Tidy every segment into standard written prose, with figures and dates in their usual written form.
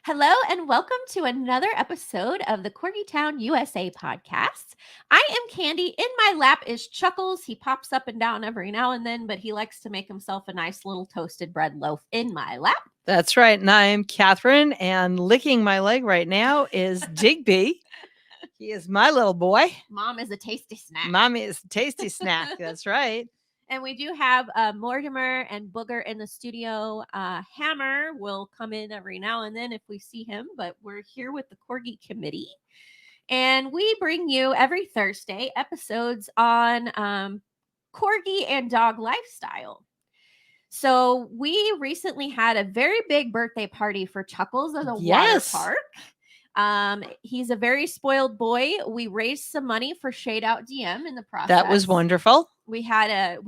Hello and welcome to another episode of the Corgi Town USA podcast. I am Candy. In my lap is Chuckles. He pops up and down every now and then, but he likes to make himself a nice little toasted bread loaf in my lap. That's right. And I'm Catherine, and licking my leg right now is Digby. He is my little boy. Mom is a tasty snack. Mommy is a tasty snack. That's right. And we do have Mortimer and Booger in the studio. Hammer will come in every now and then if we see him, but we're here with the Corgi Committee. And we bring you every Thursday episodes on Corgi and dog lifestyle. So we recently had a very big birthday party for Chuckles at a water park. He's a very spoiled boy. We raised some money for Shade Out DM in the process. That was wonderful. We had a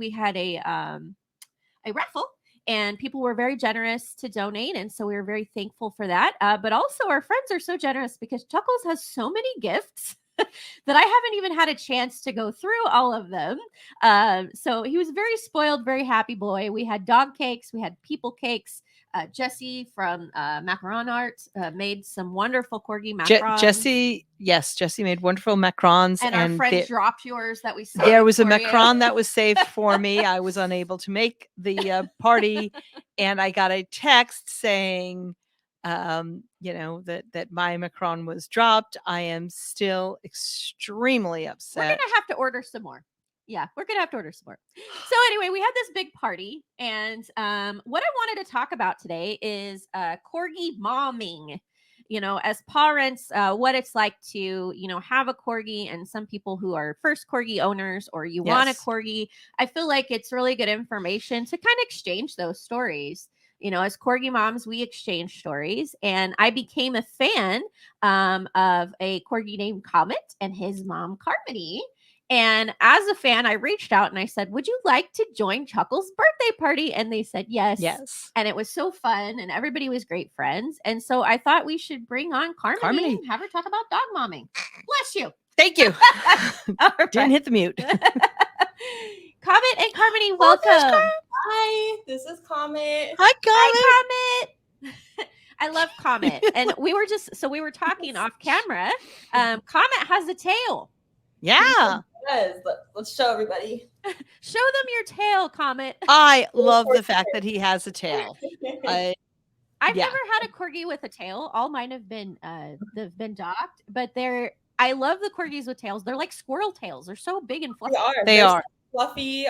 raffle, and people were very generous to donate, and so we were very thankful for that. But also, our friends are so generous because Chuckles has so many gifts that I haven't even had a chance to go through all of them. So he was very spoiled, very happy boy. We had dog cakes, we had people cakes. Jesse from Macaron Art made some wonderful corgi macarons. Jesse made wonderful macarons. And our friend dropped yours that we saved. There was a macaron that was saved for me. I was unable to make the party, and I got a text saying, that my macaron was dropped. I am still extremely upset. We're going to have to order some more. Yeah, we're going to have to order some more. So anyway, we had this big party, and what I wanted to talk about today is corgi momming. As parents, what it's like to, have a corgi, and some people who are first corgi owners or you want a corgi. I feel like it's really good information to kind of exchange those stories. As corgi moms, we exchange stories, and I became a fan of a corgi named Comet and his mom, Carmany. And as a fan, I reached out and I said, would you like to join Chuckles' birthday party? And they said yes. Yes. And it was so fun, and everybody was great friends. And so I thought we should bring on Carmany and have her talk about dog momming. Bless you. Thank you. Right. Didn't hit the mute. Comet and Carmany, welcome. Hi, this is Comet. Hi, Comet. Hi, Comet. I love Comet. And we were talking off camera. Comet has a tail. Yeah. Yes. Let's show everybody. Show them your tail, Comet. I love the fact that he has a tail. I've never had a corgi with a tail. All mine have been they've been docked, but I love the corgis with tails. They're like squirrel tails. They're so big and fluffy. They are. Fluffy.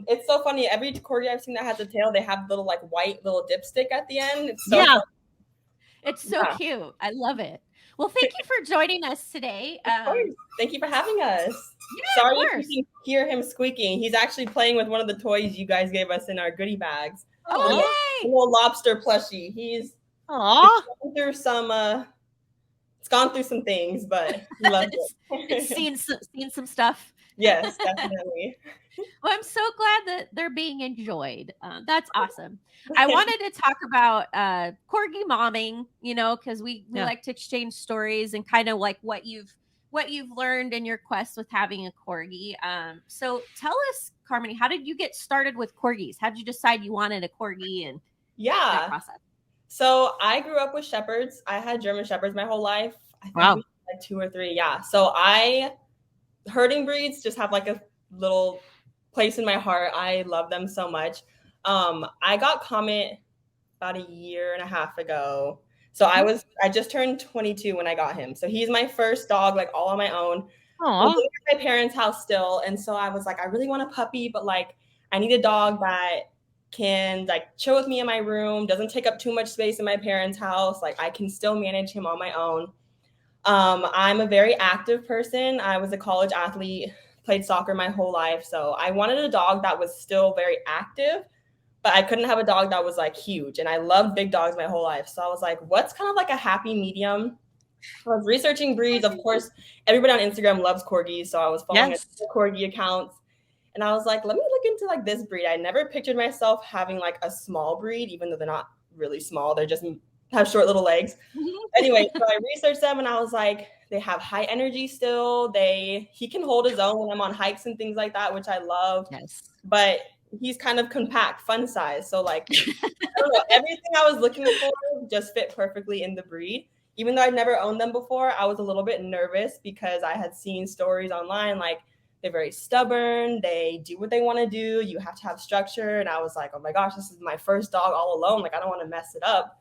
It's so funny. Every corgi I've seen that has a tail, they have little like white little dipstick at the end. It's so funny. It's so cute. I love it. Well, thank you for joining us today. Of course. Thank you for having us. Yeah, sorry if you can hear him squeaking. He's actually playing with one of the toys you guys gave us in our goodie bags. Oh, yay! A little lobster plushie. He's gone through some it's gone through some things, but he loves it. It's seen some stuff. Yes, definitely. Well, I'm so glad that they're being enjoyed. That's awesome. I wanted to talk about corgi momming, because we like to exchange stories and kind of like what you've learned in your quest with having a corgi. So tell us, Carmany, how did you get started with corgis? How did you decide you wanted a corgi and that process? So I grew up with shepherds. I had German shepherds my whole life. I think wow. Like 2 or 3. Yeah. So herding breeds just have like a little place in my heart. I love them so much. I got Comet about 1.5 years ago. So I just turned 22 when I got him. So he's my first dog, like all on my own. I was at my parents' house still. And so I was like, I really want a puppy, but like I need a dog that can like chill with me in my room, doesn't take up too much space in my parents' house. Like I can still manage him on my own. I'm a very active person. I was a college athlete, played soccer my whole life. So I wanted a dog that was still very active, but I couldn't have a dog that was like huge. And I loved big dogs my whole life. So I was like, what's kind of like a happy medium? I was researching breeds. Of course, everybody on Instagram loves corgis. So I was following the corgi accounts. And I was like, let me look into like this breed. I never pictured myself having like a small breed, even though they're not really small. They're just have short little legs. Anyway, so I researched them and I was like, they have high energy still. He can hold his own when I'm on hikes and things like that, which I love. Yes. But he's kind of compact, fun size. So like, I don't know, everything I was looking for just fit perfectly in the breed. Even though I'd never owned them before, I was a little bit nervous because I had seen stories online like they're very stubborn, they do what they want to do, you have to have structure. And I was like, oh my gosh, this is my first dog all alone. Like, I don't want to mess it up.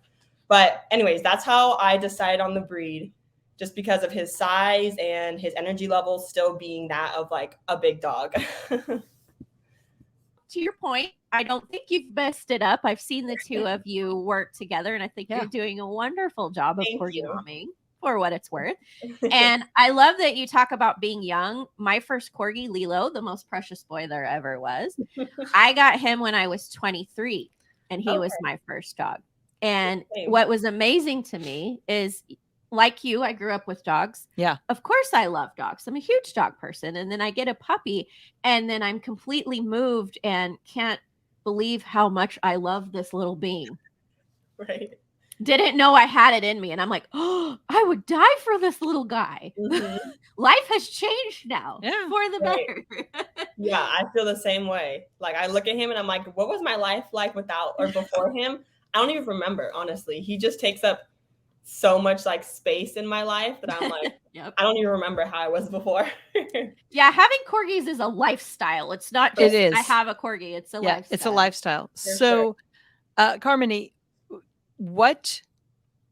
But anyways, that's how I decided on the breed, just because of his size and his energy levels still being that of like a big dog. To your point, I don't think you've messed it up. I've seen the two of you work together, and I think you're doing a wonderful job of Corgi momming for what it's worth. And I love that you talk about being young. My first Corgi, Lilo, the most precious boy there ever was, I got him when I was 23, and he was my first dog. And what was amazing to me is, like you, I grew up with dogs. Yeah. Of course I love dogs. I'm a huge dog person. And then I get a puppy, and then I'm completely moved and can't believe how much I love this little being. Right. Didn't know I had it in me. And I'm like, oh, I would die for this little guy. Mm-hmm. Life has changed now for the better. Yeah, I feel the same way. Like, I look at him and I'm like, what was my life like without or before him? I don't even remember, honestly. He just takes up so much like space in my life that I'm like, I don't even remember how I was before. Yeah, having corgis is a lifestyle. It's not just I have a corgi. It's a lifestyle. It's a lifestyle. So, Carmany, what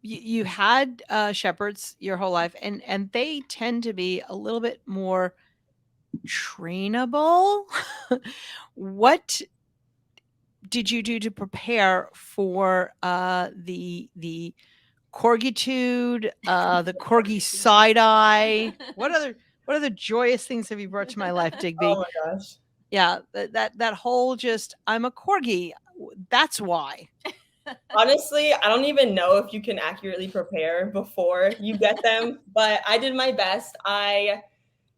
you had shepherds your whole life, and they tend to be a little bit more trainable. What did you do to prepare for the Corgitude, the Corgi side eye? What other joyous things have you brought to my life, Digby? Oh my gosh. Yeah, that whole just, I'm a Corgi. That's why. Honestly, I don't even know if you can accurately prepare before you get them, but I did my best.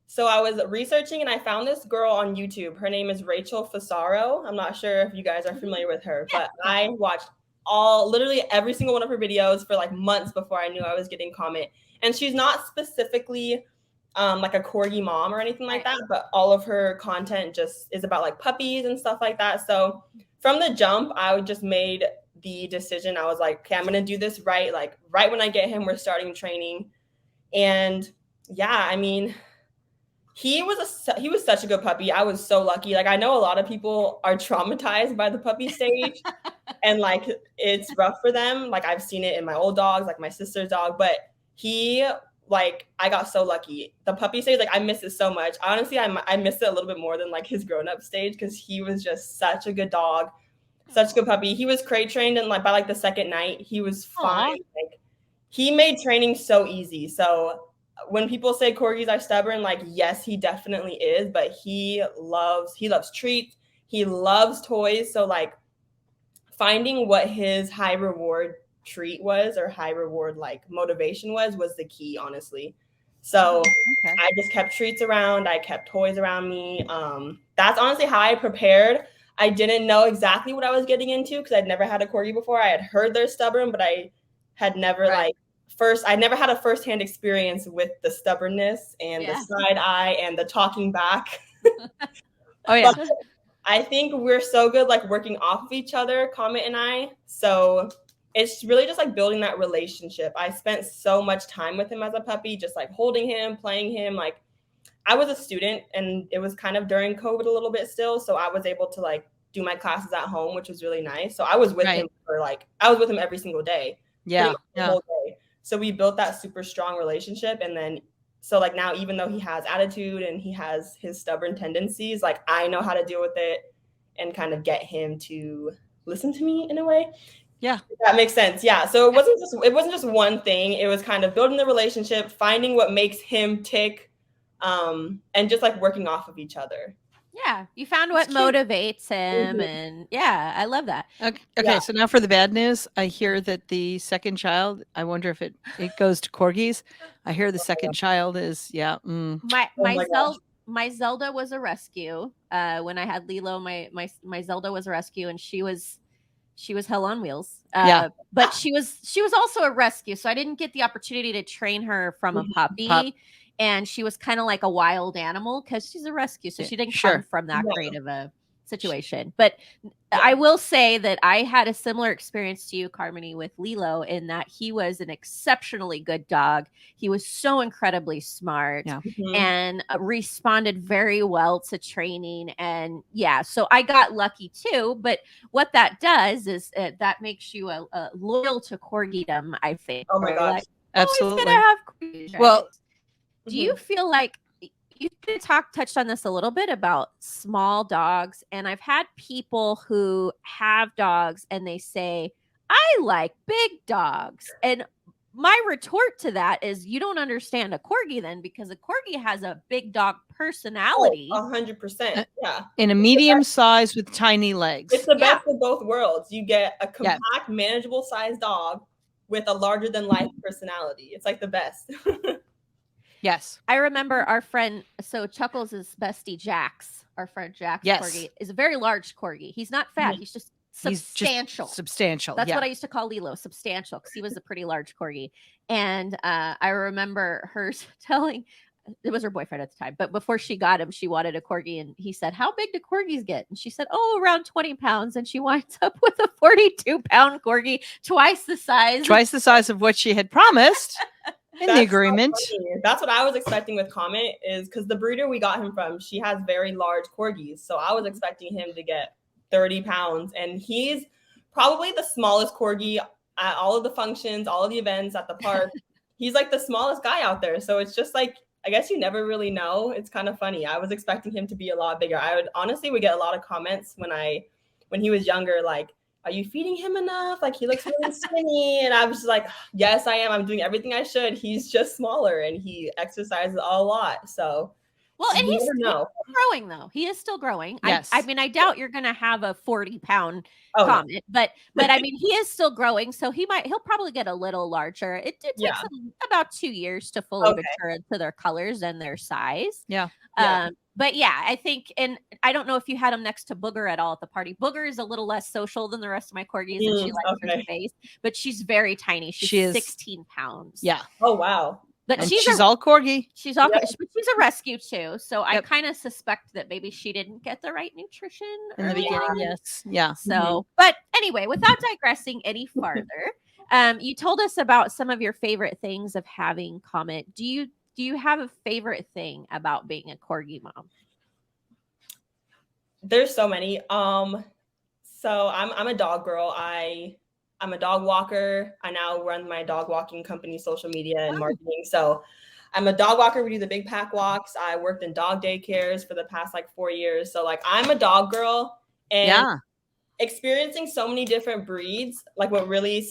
So I was researching and I found this girl on YouTube. Her name is Rachel Fasaro. I'm not sure if you guys are familiar with her, but I watched literally every single one of her videos for like months before I knew I was getting Comet. And she's not specifically like a corgi mom or anything like that, but all of her content just is about like puppies and stuff like that. So from the jump, I just made the decision. I was like, okay, I'm going to do this right. Like right when I get him, we're starting training. And yeah, I mean, he was such a good puppy. I was so lucky. Like, I know a lot of people are traumatized by the puppy stage and like it's rough for them. Like, I've seen it in my old dogs, like my sister's dog, but I got so lucky. The puppy stage, like, I miss it so much. Honestly, I miss it a little bit more than like his grown-up stage because he was just such a good dog, such a good puppy. He was crate trained, and like by like the second night, he was fine. Like, he made training so easy. So when people say corgis are stubborn, like, yes, he definitely is, but he loves treats. He loves toys. So like finding what his high reward treat was or high reward like motivation was the key, honestly. So I just kept treats around. I kept toys around me. That's honestly how I prepared. I didn't know exactly what I was getting into because I'd never had a corgi before. I had heard they're stubborn, but I had never I never had a firsthand experience with the stubbornness and the side eye and the talking back. But I think we're so good like working off of each other, Comet and I. So it's really just like building that relationship. I spent so much time with him as a puppy, just like holding him, playing him. Like, I was a student and it was kind of during COVID a little bit still. So I was able to like do my classes at home, which was really nice. So I was with him I was with him every single day. The whole day. So we built that super strong relationship. And then, so like now, even though he has attitude and he has his stubborn tendencies, like I know how to deal with it and kind of get him to listen to me in a way. Yeah. If that makes sense. Yeah. So it wasn't just one thing. It was kind of building the relationship, finding what makes him tick, and just like working off of each other. Yeah, you found what motivates him, and I love that. Okay, so now for the bad news. I hear that the second child, I wonder if it goes to corgis. I hear the second child is my Zelda was a rescue. When I had Lilo, my Zelda was a rescue, and she was hell on wheels. But she was also a rescue, so I didn't get the opportunity to train her from a puppy. And she was kind of like a wild animal because she's a rescue, so she didn't come from that great of a situation. But I will say that I had a similar experience to you, Carmany, with Lilo, in that he was an exceptionally good dog. He was so incredibly smart and responded very well to training. And yeah, so I got lucky too. But what that does is that makes you loyal to corgidom, I think. Oh my Or gosh. like, Absolutely. always gonna have corgis, right? Well, do you feel like you touched on this a little bit about small dogs, and I've had people who have dogs and they say, I like big dogs. And my retort to that is, you don't understand a corgi then, because a corgi has a big dog personality. 100%. Yeah. in a medium size with tiny legs. It's the best of both worlds. You get a compact, Yeah. manageable sized dog with a larger than life personality. It's like the best. Yes. I remember our friend, so Chuckles' bestie Jax, our friend Jax Corgi, is a very large corgi. He's not fat. He's just substantial. Substantial. That's what I used to call Lilo, substantial, because he was a pretty large corgi. And I remember her telling, it was her boyfriend at the time, but before she got him, she wanted a corgi. And he said, how big do corgis get? And she said, oh, around 20 pounds. And she winds up with a 42-pound corgi, twice the size of what she had promised. In the agreement. So that's what I was expecting with Comet, is because the breeder we got him from, she has very large corgis. So I was expecting him to get 30 pounds. And he's probably the smallest corgi at all of the functions, all of the events at the park. He's like the smallest guy out there. So it's just like, I guess you never really know. It's kind of funny. I was expecting him to be a lot bigger. I would honestly get a lot of comments when he was younger, like, are you feeding him enough? Like, he looks really skinny. And I was just like, yes, I am. I'm doing everything I should. He's just smaller and he exercises a lot. So, well, and he's still growing, though. He is still growing. Yes. I mean, I doubt you're going to have a 40-pound Comet, but I mean, he is still growing. So he'll probably get a little larger. It takes him about 2 years to fully mature into their colors and their size. Yeah. But yeah, I think, and I don't know if you had him next to Booger at all at the party. Booger is a little less social than the rest of my corgis, and she likes her space, but she's very tiny. She's 16 pounds. Yeah. Oh, wow. But she's all corgi. She's all, but she's a rescue too. So I kind of suspect that maybe she didn't get the right nutrition in the beginning. Yes. Yeah. So, but anyway, without digressing any farther, you told us about some of your favorite things of having Comet. Do you have a favorite thing about being a corgi mom? There's so many. So I'm a dog girl. I'm a dog walker. I now run my dog walking company, social media and marketing. So I'm a dog walker. We do the big pack walks. I worked in dog daycares for the past like 4 years. So like, I'm a dog girl, and experiencing so many different breeds, like what really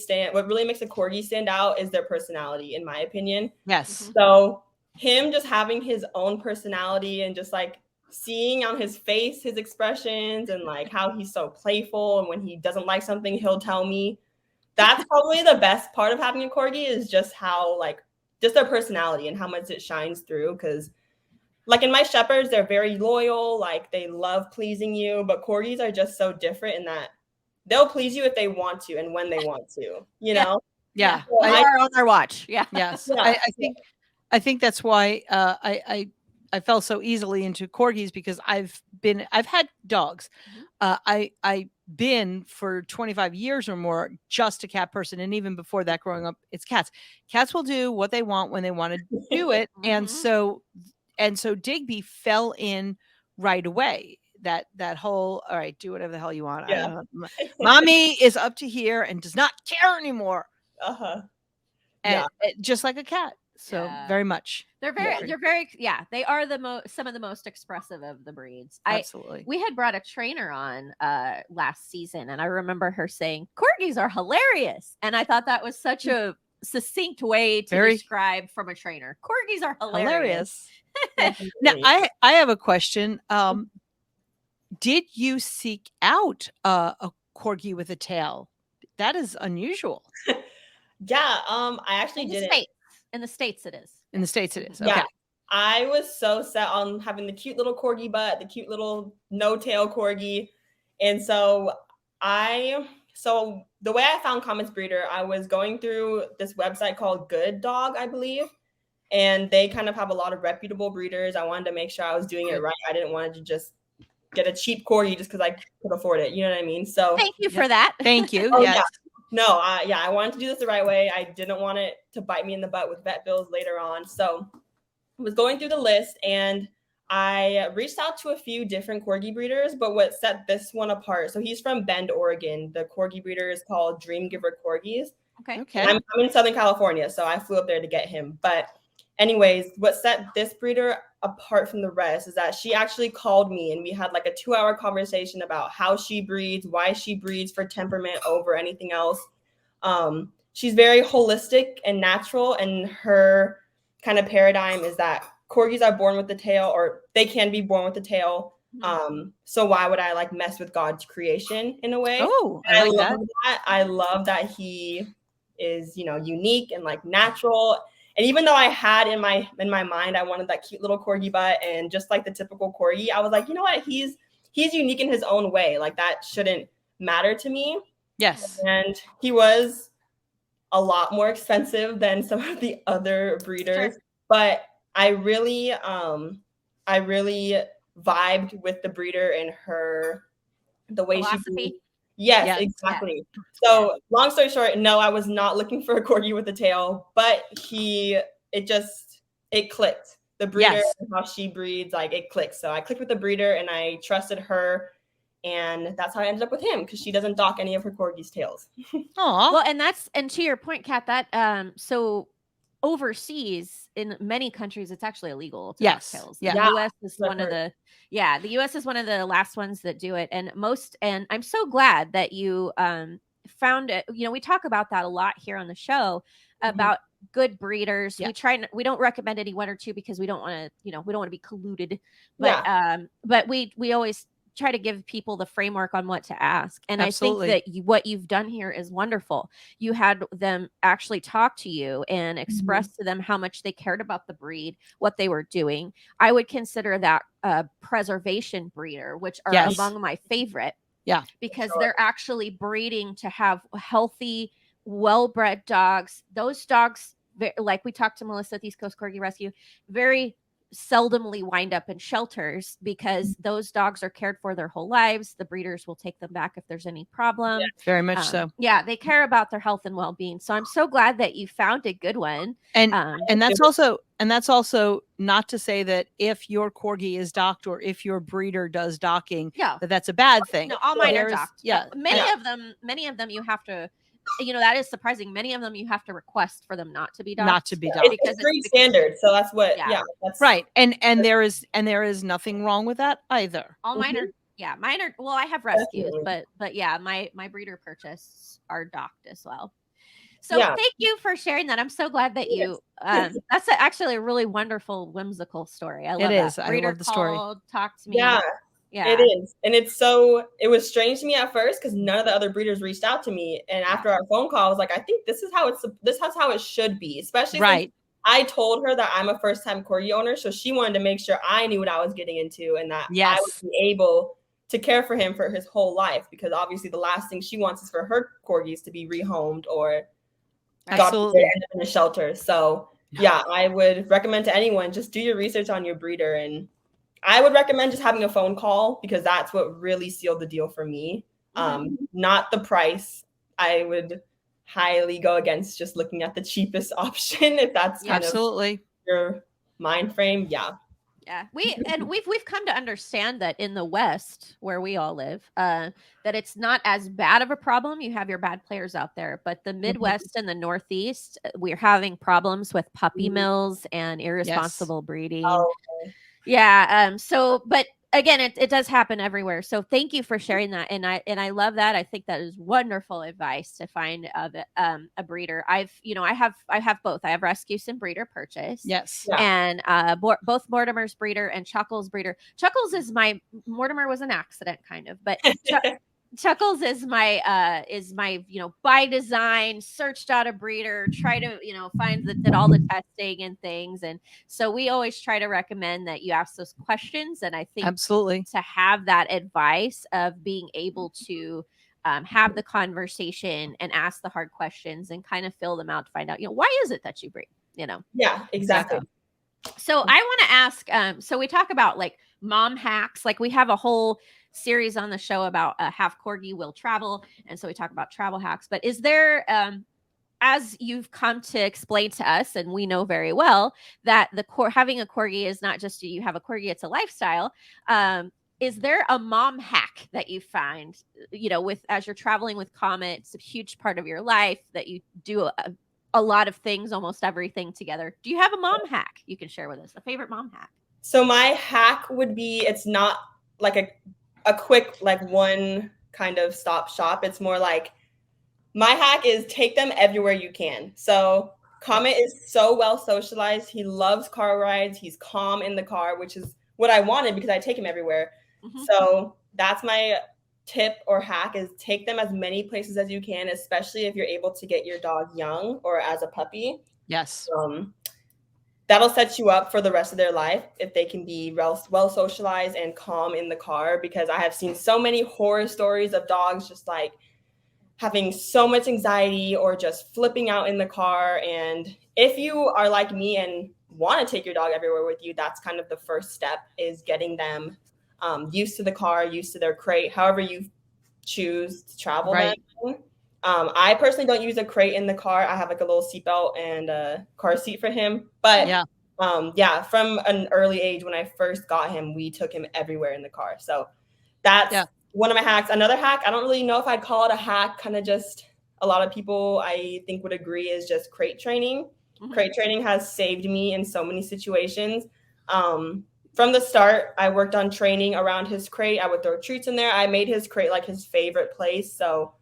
makes a corgi stand out is their personality, in my opinion. Yes. So him just having his own personality and just like seeing on his face, his expressions, and like how he's so playful. And when he doesn't like something, he'll tell me. That's probably the best part of having a corgi, is just how just their personality and how much it shines through. Because like in my shepherds, they're very loyal, like they love pleasing you, but corgis are just so different in that they'll please you if they want to and when they want to, you know? Yeah. So they are on their watch. Yeah. Yes. Yeah. I think that's why I fell so easily into corgis, because I've had dogs. I've been for 25 years or more just a cat person, and even before that, growing up, it's cats. Cats will do what they want when they want to do it, and so Digby fell in right away. That whole, all right, do whatever the hell you want. Yeah. Mommy is up to here and does not care anymore. And just like a cat. So very much. They are some of the most expressive of the breeds. Absolutely. We had brought a trainer on last season, and I remember her saying, corgis are hilarious. And I thought that was such a succinct way to describe from a trainer. Corgis are hilarious. Now, I have a question. Did you seek out a corgi with a tail? That is unusual. I actually did it. In the States, it is. In the States, it is. Okay. Yeah. I was so set on having the cute little corgi butt, the cute little no-tail corgi. And so the way I found Comet's breeder, I was going through this website called Good Dog, I believe. And they kind of have a lot of reputable breeders. I wanted to make sure I was doing it right. I didn't want to just get a cheap corgi just because I could afford it. You know what I mean? So Thank you for that. Thank you. Oh, Yes. yeah. No, I wanted to do this the right way. I didn't want it to bite me in the butt with vet bills later on. So I was going through the list and I reached out to a few different corgi breeders, but what set this one apart, so he's from Bend, Oregon. The corgi breeder is called Dream Giver Corgis. Okay. I'm in Southern California, so I flew up there to get him. But anyways, what set this breeder apart from the rest is that she actually called me and we had like a 2-hour conversation about how she breeds, why she breeds for temperament over anything else. She's very holistic and natural, and her kind of paradigm is that corgis are born with the tail, or they can be born with the tail. So why would I like mess with God's creation in a way? Oh, I like that. I love that he is, you know, unique and like natural. And even though I had in my mind, I wanted that cute little corgi butt and just like the typical corgi, I was like, you know what? He's unique in his own way. Like that shouldn't matter to me. Yes. And he was a lot more expensive than some of the other breeders, Sure. but I really vibed with the breeder and the way Philosophy. she breeds. Yes, exactly. So long story short, no, I was not looking for a corgi with a tail, but it clicked. The breeder and how she breeds, like it clicked. So I clicked with the breeder and I trusted her. And that's how I ended up with him, because she doesn't dock any of her corgi's tails. Aw. Well, and to your point, Kat, that so overseas in many countries it's actually illegal to dock tails. The US is one of the the US is one of the last ones that do it, and I'm so glad that you found it. You know, we talk about that a lot here on the show about good breeders. We don't recommend any one or two because we don't want to be colluded, but we always try to give people the framework on what to ask. And Absolutely. I think that what you've done here is wonderful. You had them actually talk to you and express to them how much they cared about the breed, what they were doing. I would consider that a preservation breeder, which are among my favorite. Yeah. Because they're actually breeding to have healthy, well-bred dogs. Those dogs, like we talked to Melissa at the East Coast Corgi Rescue, very seldomly wind up in shelters because those dogs are cared for their whole lives. The breeders will take them back if there's any problem. Very much so. Yeah, they care about their health and well-being. So I'm so glad that you found a good one. And that's also not to say that if your corgi is docked or if your breeder does docking, that's a bad thing. No, all mine are docked. Yeah. Many of them you have to, that is surprising. Many of them you have to request for them not to be docked. Not to be docked. It's breed standard. So that's what, that's right. And there is nothing wrong with that either. All mine are, mine are, well, I have rescues, but my breeder purchase are docked as well. So thank you for sharing that. I'm so glad that you, that's actually a really wonderful, whimsical story. I love it. I love the story. Talked to me. Yeah, it is. And it was strange to me at first because none of the other breeders reached out to me. And after our phone call, I was like, I think this is how it should be, especially since I told her that I'm a first-time corgi owner. So she wanted to make sure I knew what I was getting into and that I would be able to care for him for his whole life, because obviously the last thing she wants is for her corgis to be rehomed or end up in a shelter. So I would recommend to anyone, just do your research on your breeder, and I would recommend just having a phone call because that's what really sealed the deal for me. Not the price. I would highly go against just looking at the cheapest option if that's kind of your mind frame. Yeah, we've come to understand that in the West, where we all live, that it's not as bad of a problem. You have your bad players out there, but the Midwest and the Northeast, we're having problems with puppy mills and irresponsible breeding. Yeah. So, but again, it does happen everywhere. So thank you for sharing that. And I love that. I think that is wonderful advice to find a breeder. I have both. I have rescues and breeder purchase. Yes. And both Mortimer's breeder and Chuckles' breeder. Chuckles is Mortimer was an accident kind of, but Chuckles is my by design, searched out a breeder, try to find that did all the testing and things, and so we always try to recommend that you ask those questions. And I think absolutely to have that advice of being able to have the conversation and ask the hard questions and kind of fill them out to find out why is it that you breed. Yeah, exactly. So I want to ask, so we talk about like mom hacks. Like we have a whole series on the show about half corgi will travel, and so we talk about travel hacks. But is there as you've come to explain to us, and we know very well that having a corgi is not just you have a corgi; it's a lifestyle. Is there a mom hack that you find, with as you're traveling with Comet? It's a huge part of your life that you do a lot of things, almost everything together. Do you have a mom hack you can share with us? A favorite mom hack? So my hack would be, it's not like a quick, like one kind of stop shop. It's more like, my hack is take them everywhere you can. So Comet is so well socialized. He loves car rides. He's calm in the car, which is what I wanted because I take him everywhere. Mm-hmm. So that's my tip or hack, is take them as many places as you can, especially if you're able to get your dog young or as a puppy. Yes. That'll set you up for the rest of their life if they can be well socialized and calm in the car, because I have seen so many horror stories of dogs just like having so much anxiety or just flipping out in the car. And if you are like me and want to take your dog everywhere with you, that's kind of the first step, is getting them used to the car, used to their crate, however you choose to travel. Right. I personally don't use a crate in the car. I have like a little seatbelt and a car seat for him. But from an early age, when I first got him, we took him everywhere in the car. So that's one of my hacks. Another hack, I don't really know if I'd call it a hack, kind of just a lot of people I think would agree, is just crate training. Mm-hmm. Crate training has saved me in so many situations. From the start, I worked on training around his crate. I would throw treats in there. I made his crate like his favorite place. So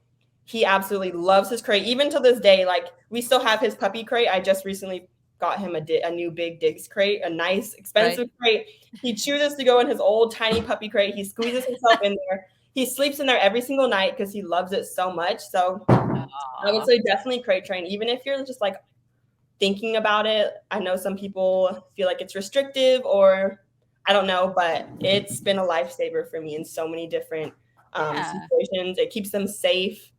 he absolutely loves his crate. Even to this day, like we still have his puppy crate. I just recently got him a new big Digs crate, a nice, expensive crate. He chooses to go in his old tiny puppy crate. He squeezes himself in there. He sleeps in there every single night because he loves it so much. So I would say definitely crate train, even if you're just like thinking about it. I know some people feel like it's restrictive, or I don't know, but it's been a lifesaver for me in so many different situations. It keeps them safe.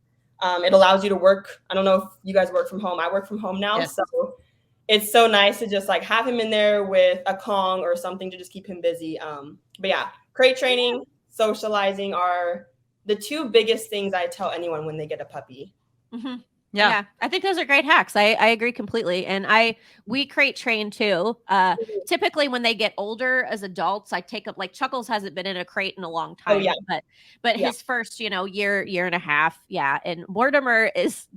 It allows you to work. I don't know if you guys work from home. I work from home now. Yes. So it's so nice to just like have him in there with a Kong or something to just keep him busy. But yeah, crate training, socializing are the two biggest things I tell anyone when they get a puppy. Mm-hmm. Yeah, I think those are great hacks. I agree completely. And we crate train too. Typically when they get older as adults, I take up, like Chuckles hasn't been in a crate in a long time. Oh, yeah. But his first, year and a half. Yeah. And Mortimer has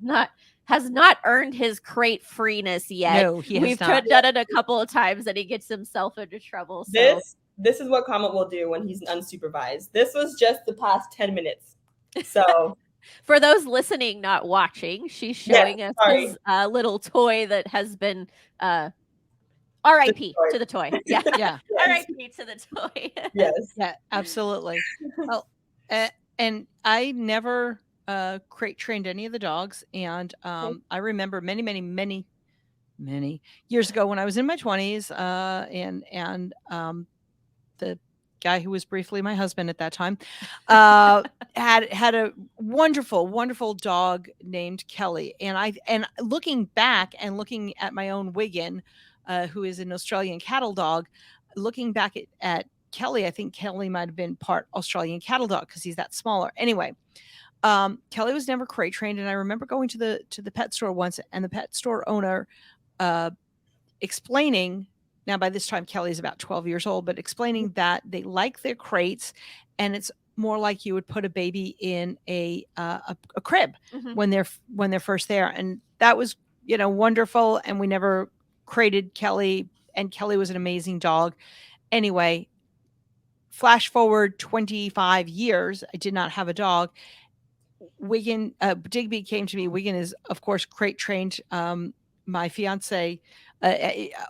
not earned his crate freeness yet. No, he has We've not. done it a couple of times and he gets himself into trouble. So. This is what Comet will do when he's unsupervised. This was just the past 10 minutes. So for those listening, not watching, she's showing us his little toy that has been R.I.P. to the toy. Yeah. Yeah. R.I.P. to the toy. Yes. Yeah, absolutely. Well, and I never crate trained any of the dogs. And I remember many years ago when I was in my 20s, and the guy who was briefly my husband at that time had a wonderful dog named Kelly. And looking back and looking at my own Wigan, who is an Australian cattle dog, looking back at Kelly, I think Kelly might have been part Australian cattle dog because he's that smaller. Anyway, Kelly was never crate trained, and I remember going to the pet store once, and the pet store owner explaining. Now, by this time, Kelly is about 12 years old, but explaining that they like their crates, and it's more like you would put a baby in a crib when they're first there, and that was wonderful. And we never crated Kelly, and Kelly was an amazing dog. Anyway, flash forward 25 years, I did not have a dog. Wigan, Digby came to me. Wigan is, of course, crate trained. My fiance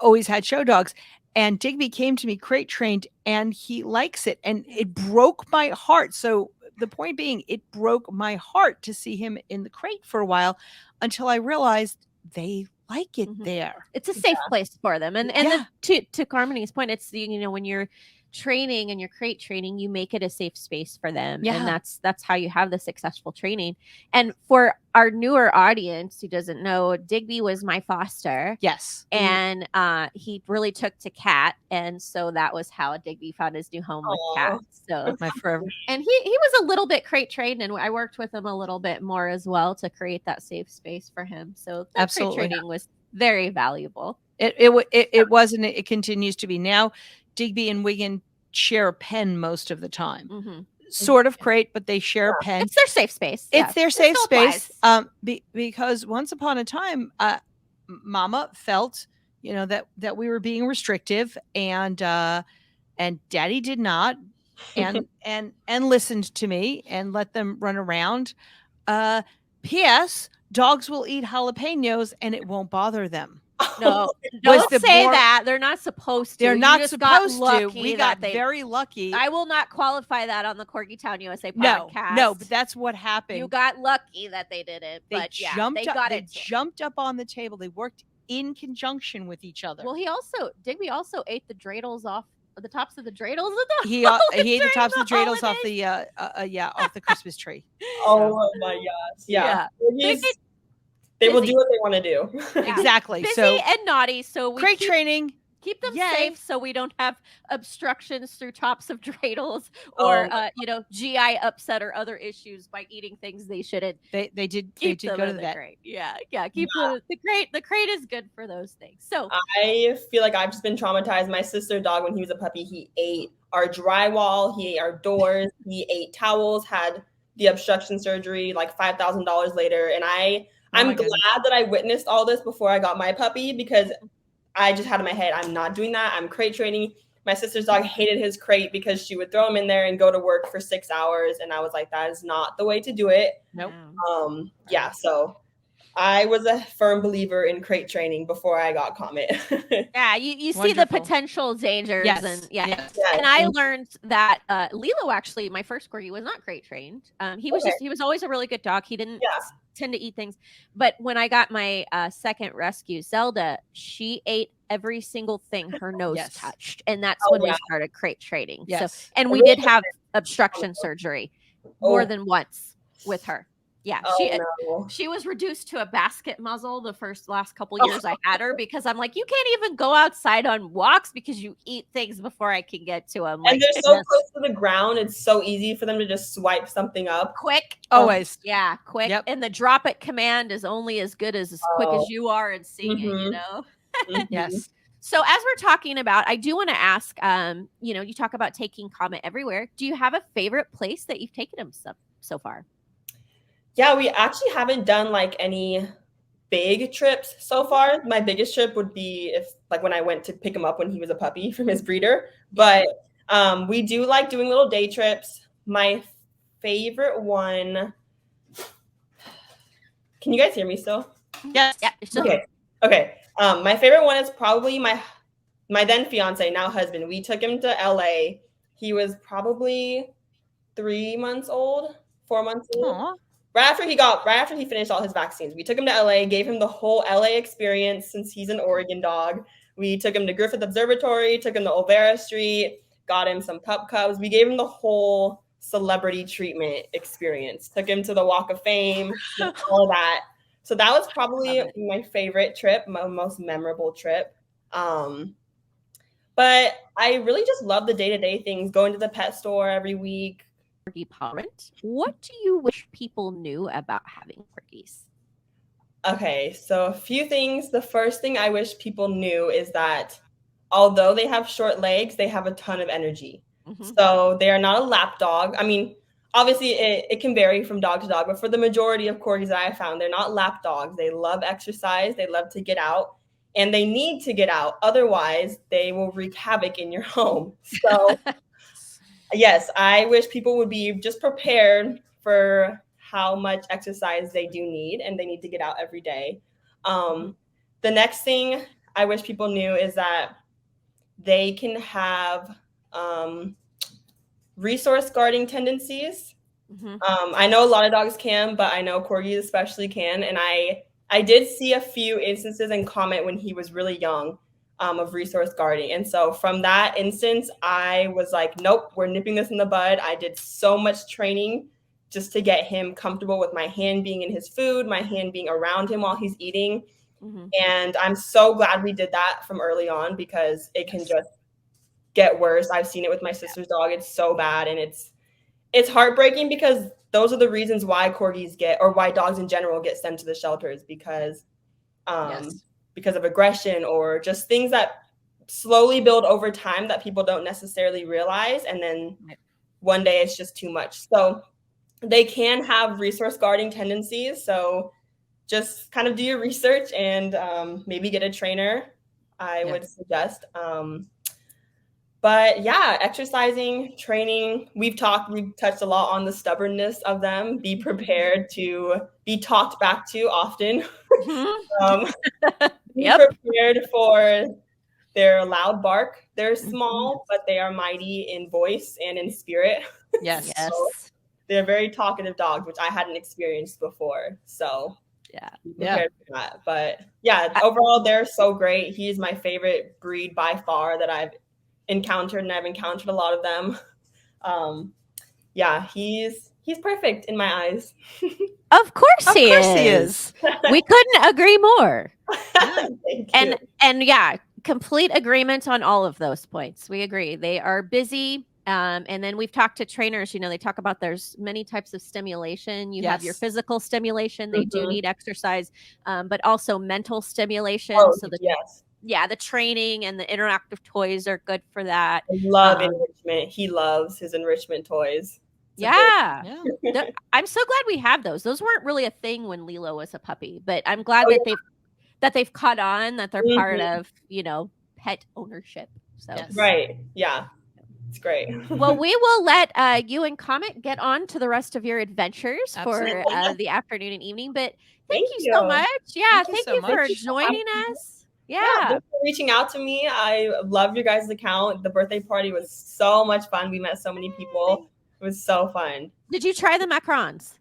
always had show dogs, and Digby came to me crate trained, and he likes it, and it broke my heart. So the point being, it broke my heart to see him in the crate for a while, until I realized they like it there. It's a safe place for them. And to Carmany's point, it's when you're training and your crate training, you make it a safe space for them. Yeah. And that's how you have the successful training. And for our newer audience who doesn't know, Digby was my foster. Yes. And he really took to Cat, and so that was how Digby found his new home with Cat. So My forever. and he was a little bit crate trained, and I worked with him a little bit more as well to create that safe space for him. So that Absolutely. crate training was very valuable. It was, and it continues to be. Now Digby and Wigan share a pen most of the time. Mm-hmm. Sort of crate, but they share a pen. It's their safe space. It's their safe still space. applies. Because once upon a time, Mama felt, that we were being restrictive, and Daddy did not, and listened to me and let them run around. P.S. Dogs will eat jalapenos and it won't bother them. No, Was don't the say more- that. They're not supposed to. They're You not just got supposed to. lucky We that got very lucky. I will not qualify that on the Corgi Town USA No, podcast. but that's what happened. You got lucky that they did it. They But yeah, jumped they up, got they it. jumped up on the table. They worked in conjunction with each other. Well, Digby also ate the dreidels off the tops of the dreidels. He ate the tops of the dreidels off the off the Christmas tree. Oh my gosh. Yeah. They will do what they want to do. Yeah. Exactly. Busy So and naughty. So we crate training. keep them Yay. safe so we don't have obstructions through tops of dreidels or GI upset or other issues by eating things they shouldn't. They did Keep go them to in the the vet. crate. Yeah. Keep the crate. The crate is good for those things. So I feel like I've just been traumatized. My sister's dog, when he was a puppy, he ate our drywall, he ate our doors, he ate towels, had the obstruction surgery like $5,000 later. And I'm glad that I witnessed all this before I got my puppy, because I just had in my head, I'm not doing that. I'm crate training. My sister's dog hated his crate because she would throw him in there and go to work for 6 hours. And I was like, that is not the way to do it. Nope. Yeah. So I was a firm believer in crate training before I got Comet. yeah, you see the potential dangers. Yes. And Yes. And I learned that Lilo, actually, my first Corgi, was not crate trained. He was he was always a really good dog. He didn't tend to eat things. But when I got my second rescue, Zelda, she ate every single thing her nose touched. And that's when we started crate training. Yes. So, and we did have obstruction surgery more than once with her. Yeah, she was reduced to a basket muzzle the last couple years I had her, because I'm like, you can't even go outside on walks because you eat things before I can get to them. And they're so close to the ground, it's so easy for them to just swipe something up. Quick. Always. Yeah, quick. Yep. And the drop it command is only as good as quick as you are in seeing it, Yes. So as we're talking about, I do want to ask, you talk about taking Comet everywhere. Do you have a favorite place that you've taken him so far? Yeah, we actually haven't done like any big trips so far. My biggest trip would be when I went to pick him up when he was a puppy from his breeder. But we do like doing little day trips. My favorite one. Can you guys hear me still? Yes. Yeah. Okay. My favorite one is probably my then fiance, now husband. We took him to LA. He was probably 4 months old. Aww. Right after he finished all his vaccines, we took him to LA, gave him the whole LA experience since he's an Oregon dog. We took him to Griffith Observatory, took him to Olvera Street, got him some pup cubs. We gave him the whole celebrity treatment experience. Took him to the Walk of Fame, all of that. So that was probably my favorite trip, my most memorable trip. But I really just love the day-to-day things, going to the pet store every week. Corgi parent, what do you wish people knew about having corgis? Okay, so a few things. The first thing I wish people knew is that although they have short legs, they have a ton of energy. Mm-hmm. So they are not a lap dog. I mean, obviously it can vary from dog to dog, but for the majority of corgis that I found, they're not lap dogs. They love exercise. They love to get out, and they need to get out. Otherwise, they will wreak havoc in your home. So yes, I wish people would be just prepared for how much exercise they do need, and they need to get out every day. The next thing I wish people knew is that they can have resource guarding tendencies. Mm-hmm. I know a lot of dogs can, but I know corgis especially can. And I did see a few instances in Comet when he was really young of resource guarding. And so from that instance, I was like, nope, we're nipping this in the bud. I did so much training just to get him comfortable with my hand being in his food, my hand being around him while he's eating. Mhm. And I'm so glad we did that from early on, because it can just get worse. I've seen it with my sister's dog. It's so bad. And it's heartbreaking, because those are the reasons why corgis get, or why dogs in general get sent to the shelters, because because of aggression or just things that slowly build over time that people don't necessarily realize. And then one day it's just too much. So they can have resource guarding tendencies. So just kind of do your research and maybe get a trainer, I would suggest. But yeah, exercising, training, we've touched a lot on the stubbornness of them. Be prepared to be talked back to often. Be prepared for their loud bark. They're small, but they are mighty in voice and in spirit. Yes. So they're very talkative dogs, which I hadn't experienced before. So be prepared for that. But yeah, overall, they're so great. He's my favorite breed by far that I've encountered, and I've encountered a lot of them. Yeah, he's perfect in my eyes. Of course he is. We couldn't agree more. Thank you. And yeah, complete agreement on all of those points. We agree. They are busy. And then we've talked to trainers, they talk about there's many types of stimulation. You have your physical stimulation. They do need exercise, but also mental stimulation. So the training and the interactive toys are good for that. I love enrichment. He loves his enrichment toys. I'm so glad we have those. Those weren't really a thing when Lilo was a puppy, but I'm glad that they've caught on, that they're part of, pet ownership. So right. Yeah. It's great. Well, we will let you and Comet get on to the rest of your adventures for the afternoon and evening. But thank you so much. Yeah, thank you for joining us. Yeah, thanks for reaching out to me. I love your guys' account. The birthday party was so much fun. We met so many people. It was so fun. Did you try the macarons?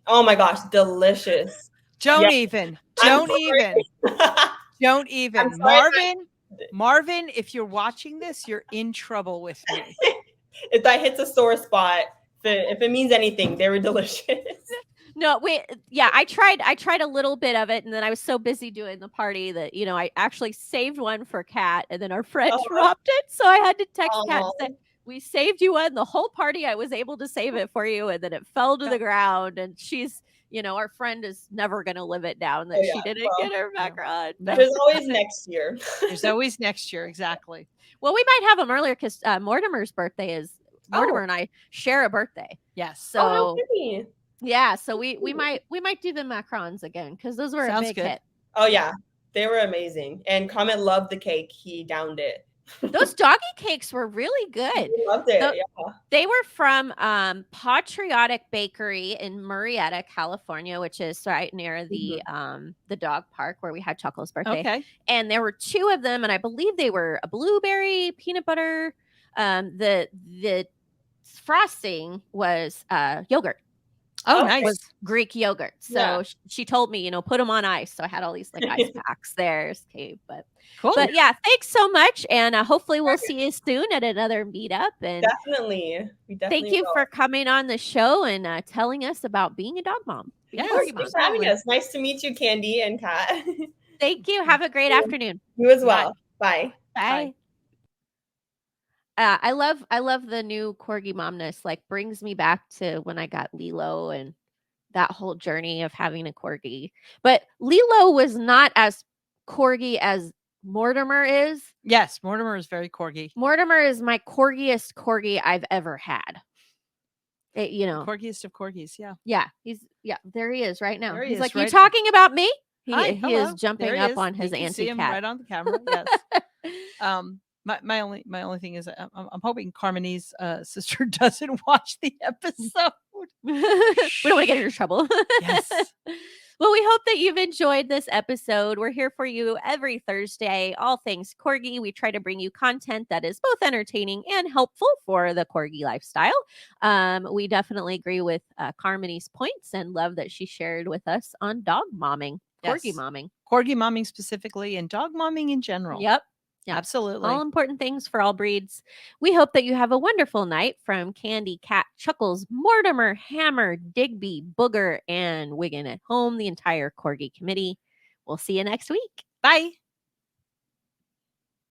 Oh my gosh, delicious. Don't even. Marvin, if you're watching this, you're in trouble with me. If that hits a sore spot, if it means anything, they were delicious. No, I tried a little bit of it, and then I was so busy doing the party that, I actually saved one for Kat, and then our friend dropped it, so I had to text Kat and say, we saved you one. The whole party, I was able to save it for you, and then it fell to the ground, and she's, our friend is never going to live it down that she didn't get her macaron. There's always next year. There's always next year, exactly. Well, we might have them earlier because Mortimer's birthday is, Mortimer and I share a birthday. Yes. So yeah, so we might do the macarons again because those were a big hit. Oh yeah, they were amazing. And Comet loved the cake; he downed it. Those doggy cakes were really good. He loved it. They were from Patriotic Bakery in Murrieta, California, which is right near the dog park where we had Choco's birthday. Okay. And there were two of them, and I believe they were a blueberry peanut butter. The frosting was yogurt. Oh, nice. Was Greek yogurt. So she told me, put them on ice. So I had all these ice packs there. But cool. But yeah, thanks so much. And hopefully we'll see you soon at another meetup. And definitely. Thank you for coming on the show and telling us about being a dog mom. Thanks for having us. Nice to meet you, Candy and Kat. Thank you. Have a great afternoon. You as well. Bye. Bye. I love the new corgi momness. Like brings me back to when I got Lilo and that whole journey of having a corgi. But Lilo was not as corgi as Mortimer is. Yes, Mortimer is very corgi. Mortimer is my corgiest corgi I've ever had. Corgiest of corgis. Yeah. There he is right now. He's like, right. You talking about me? He Hello. is jumping up on his auntie cat. Right on the camera. Yes. My only thing is I'm hoping Carmany's sister doesn't watch the episode. We don't want to get into trouble. Yes. Well, we hope that you've enjoyed this episode. We're here for you every Thursday, all things corgi. We try to bring you content that is both entertaining and helpful for the corgi lifestyle. We definitely agree with Carmany's points and love that she shared with us on dog momming, corgi momming. Corgi momming specifically and dog momming in general. Yep. Yeah. Absolutely. All important things for all breeds. We hope that you have a wonderful night from Candy, Cat, Chuckles, Mortimer, Hammer, Digby, Booger, and Wiggin at home, the entire Corgi committee. We'll see you next week. Bye.